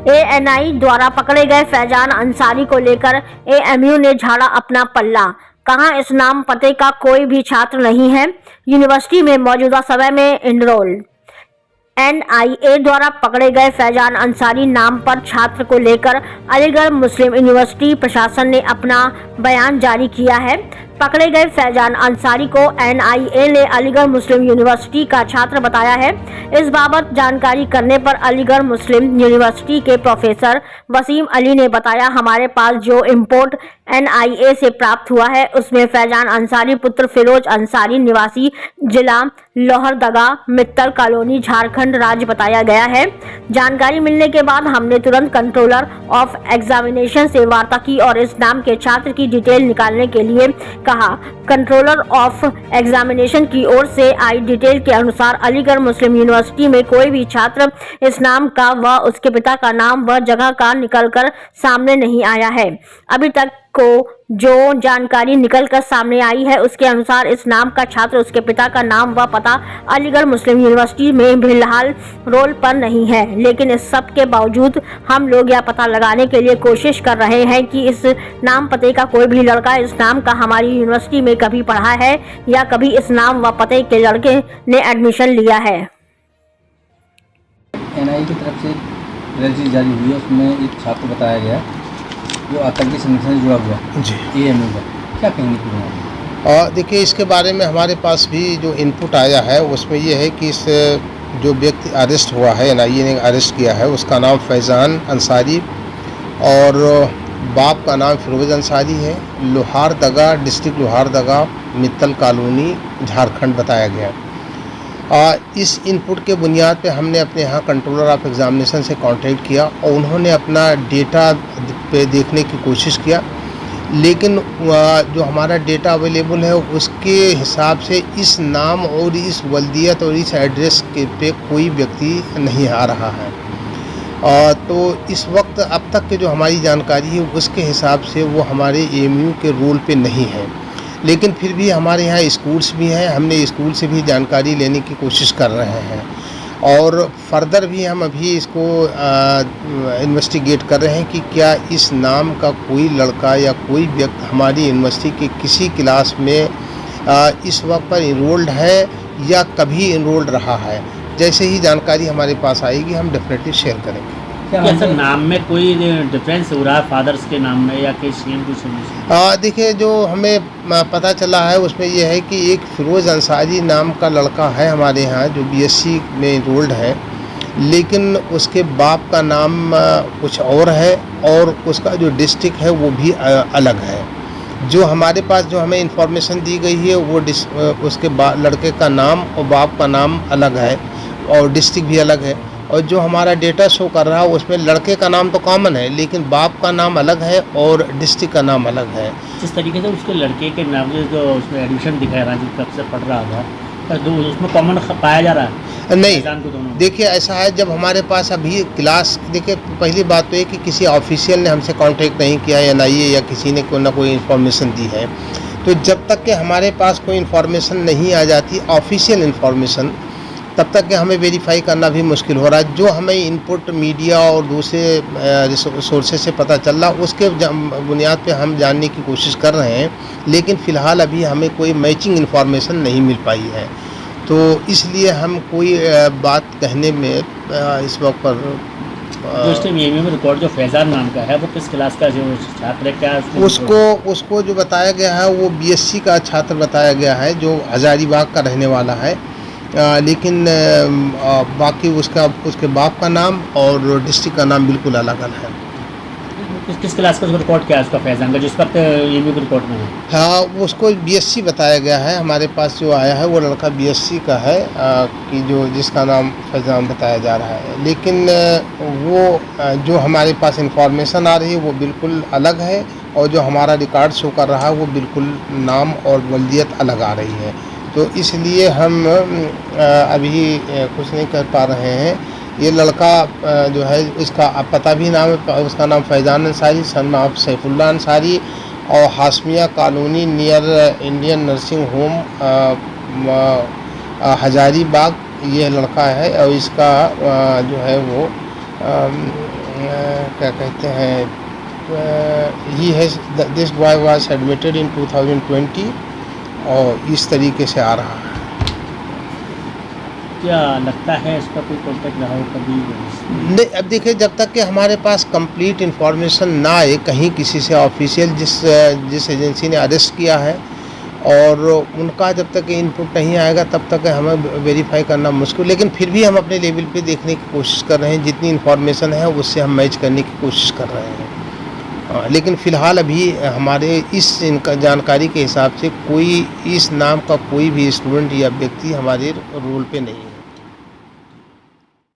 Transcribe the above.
ANI द्वारा पकड़े गए फैजान अंसारी को लेकर एएमयू ने झाड़ा अपना पल्ला। कहा इस नाम पते का कोई भी छात्र नहीं है यूनिवर्सिटी में मौजूदा समय में एनरोल। एनआईए द्वारा पकड़े गए फैजान अंसारी नाम पर छात्र को लेकर अलीगढ़ मुस्लिम यूनिवर्सिटी प्रशासन ने अपना बयान जारी किया है। पकड़े गए फैजान अंसारी को एनआईए ने अलीगढ़ मुस्लिम यूनिवर्सिटी का छात्र बताया है। इस बाबत जानकारी करने पर अलीगढ़ मुस्लिम यूनिवर्सिटी के प्रोफेसर वसीम अली ने बताया, हमारे पास जो इंपोर्ट एनआईए से प्राप्त हुआ है उसमें फैजान अंसारी पुत्र फिरोज अंसारी निवासी जिला लोहरदगा मित्तल कॉलोनी झारखंड राज्य बताया गया है। जानकारी मिलने के बाद हमने तुरंत कंट्रोलर ऑफ एग्जामिनेशन से वार्ता की और इस नाम के छात्र की डिटेल निकालने के लिए कहा। कंट्रोलर ऑफ एग्जामिनेशन की ओर से आई डिटेल के अनुसार अलीगढ़ मुस्लिम यूनिवर्सिटी में कोई भी छात्र इस नाम का व उसके पिता का नाम व जगह का निकलकर सामने नहीं आया है। अभी तक को जो जानकारी निकलकर सामने आई है उसके अनुसार इस नाम का छात्र, उसके पिता का नाम व पता अलीगढ़ मुस्लिम यूनिवर्सिटी में फिलहाल रोल पर नहीं है। लेकिन इस सब के बावजूद हम लोग यह पता लगाने के लिए कोशिश कर रहे हैं कि इस नाम पते का कोई भी लड़का इस नाम का हमारी यूनिवर्सिटी में कभी पढ़ा है या कभी इस नाम व पते के लड़के ने एडमिशन लिया है। एनआई की तरफ से रजिस्ट्री जारी हुई है, उसमें एक छात्र बताया गया जो आतंकी संगठन से जुड़ा हुआ जी एएमयू का, क्या कहेंगे पूरा? देखिए, इसके बारे में हमारे पास भी जो इनपुट आया है उसमें ये है कि इस जो व्यक्ति अरेस्ट हुआ है, एनआईए ने अरेस्ट किया है, उसका नाम फैज़ान अंसारी और बाप का नाम फिरोज अंसारी है। लोहारदगा, डिस्ट्रिक्ट लोहारदगा मित्तल कॉलोनी झारखंड बताया गया। इस इनपुट के बुनियाद पे हमने अपने यहाँ कंट्रोलर ऑफ एग्जामिनेशन से कांटेक्ट किया और उन्होंने अपना डेटा पे देखने की कोशिश किया, लेकिन जो हमारा डेटा अवेलेबल है उसके हिसाब से इस नाम और इस वल्दियत और इस एड्रेस के पे कोई व्यक्ति नहीं आ रहा है। तो इस वक्त अब तक के जो हमारी जानकारी है उसके हिसाब से वो हमारे एएमयू के रोल पे नहीं है, लेकिन फिर भी हमारे यहाँ स्कूल्स भी हैं, हमने स्कूल से भी जानकारी लेने की कोशिश कर रहे हैं और फर्दर भी हम अभी इसको इन्वेस्टिगेट कर रहे हैं कि क्या इस नाम का कोई लड़का या कोई व्यक्ति हमारी यूनिवर्सिटी के किसी क्लास में इस वक्त पर इनरोल्ड है या कभी इनरोल्ड रहा है। जैसे ही जानकारी हमारे पास आएगी हम डेफिनेटली शेयर करेंगे। क्या सर नाम में कोई डिफरेंस हो रहा है फादर्स के नाम में या कि सेम टू सेम? देखिए, जो हमें पता चला है उसमें यह है कि एक फिरोज अंसारी नाम का लड़का है हमारे यहाँ जो बीएससी में इनरोल्ड है, लेकिन उसके बाप का नाम कुछ और है और उसका जो डिस्ट्रिक्ट है वो भी अलग है। जो हमारे पास जो हमें इंफॉर्मेशन दी गई है वो उसके लड़के का नाम और बाप का नाम अलग है और डिस्ट्रिक्ट भी अलग है, और जो हमारा डेटा शो कर रहा है उसमें लड़के का नाम तो कॉमन है लेकिन बाप का नाम अलग है और डिस्ट्रिक्ट का नाम अलग है। जिस तरीके से उसके लड़के के नाम जो उसमें एडमिशन दिखा रहा है, जो कब से पढ़ रहा था, तो उसमें कॉमन पाया जा रहा है? नहीं, देखिए ऐसा है, जब हमारे पास अभी क्लास, देखिए पहली बात तो ये कि किसी ऑफिशियल ने हमसे कांटेक्ट नहीं किया है, एनआईए या किसी ने कोई ना कोई इन्फॉर्मेशन दी है, तो जब तक कि हमारे पास कोई इन्फॉर्मेशन नहीं आ जाती ऑफिशियल इन्फॉर्मेशन, तब तक कि हमें वेरीफाई करना भी मुश्किल हो रहा है। जो हमें इनपुट मीडिया और दूसरे सोर्सेज से पता चल रहा उसके बुनियाद पे हम जानने की कोशिश कर रहे हैं, लेकिन फ़िलहाल अभी हमें कोई मैचिंग इन्फॉर्मेशन नहीं मिल पाई है, तो इसलिए हम कोई बात कहने में इस वक्त पर जो इसके में रिकॉर्ड जो फैज़ान नाम का है वो किस क्लास का जो छात्र है, क्या उसको जो बताया गया है वो बीएससी का छात्र बताया गया है जो हजारीबाग का रहने वाला है, लेकिन बाकी उसके बाप का नाम और डिस्ट्रिक्ट का नाम बिल्कुल अलग अलग है। किस क्लास का रिकॉर्ड क्या है उसका फैज़ान का, जिस वक्त एएमयू के रिकॉर्ड में है? हाँ, उसको बीएससी बताया गया है, हमारे पास जो आया है वो लड़का बीएससी का है कि जिसका नाम फैज़ान बताया जा रहा है, लेकिन वो जो हमारे पास इंफॉर्मेशन आ रही है वो बिल्कुल अलग है और जो हमारा रिकॉर्ड शो कर रहा है वो बिल्कुल नाम और वल्दियत अलग आ रही है, तो इसलिए हम अभी कुछ नहीं कर पा रहे हैं। ये लड़का जो है इसका पता भी नाम है, उसका नाम फैज़ान अंसारी सन ऑफ सैफुल्ला अंसारी और Hashmiya colony near Indian nursing home Hazaribagh ये लड़का है, और इसका जो है वो क्या कहते हैं, he has this boy was admitted in 2020 और इस तरीके से आ रहा है। क्या लगता है इसका कोई कॉन्टेक्ट रहा हो कभी? नहीं, अब देखिए, जब तक कि हमारे पास कंप्लीट इन्फॉर्मेशन ना आए कहीं किसी से ऑफिशियल जिस एजेंसी ने अरेस्ट किया है, और उनका जब तक इनपुट नहीं आएगा तब तक हमें वेरीफाई करना मुश्किल। लेकिन फिर भी हम अपने लेवल पे देखने की कोशिश कर रहे हैं, जितनी इन्फॉर्मेशन है उससे हम मैच करने की कोशिश कर रहे हैं। लेकिन फ़िलहाल अभी हमारे इनका जानकारी के हिसाब से कोई इस नाम का कोई भी स्टूडेंट या व्यक्ति हमारे रोल पे नहीं है।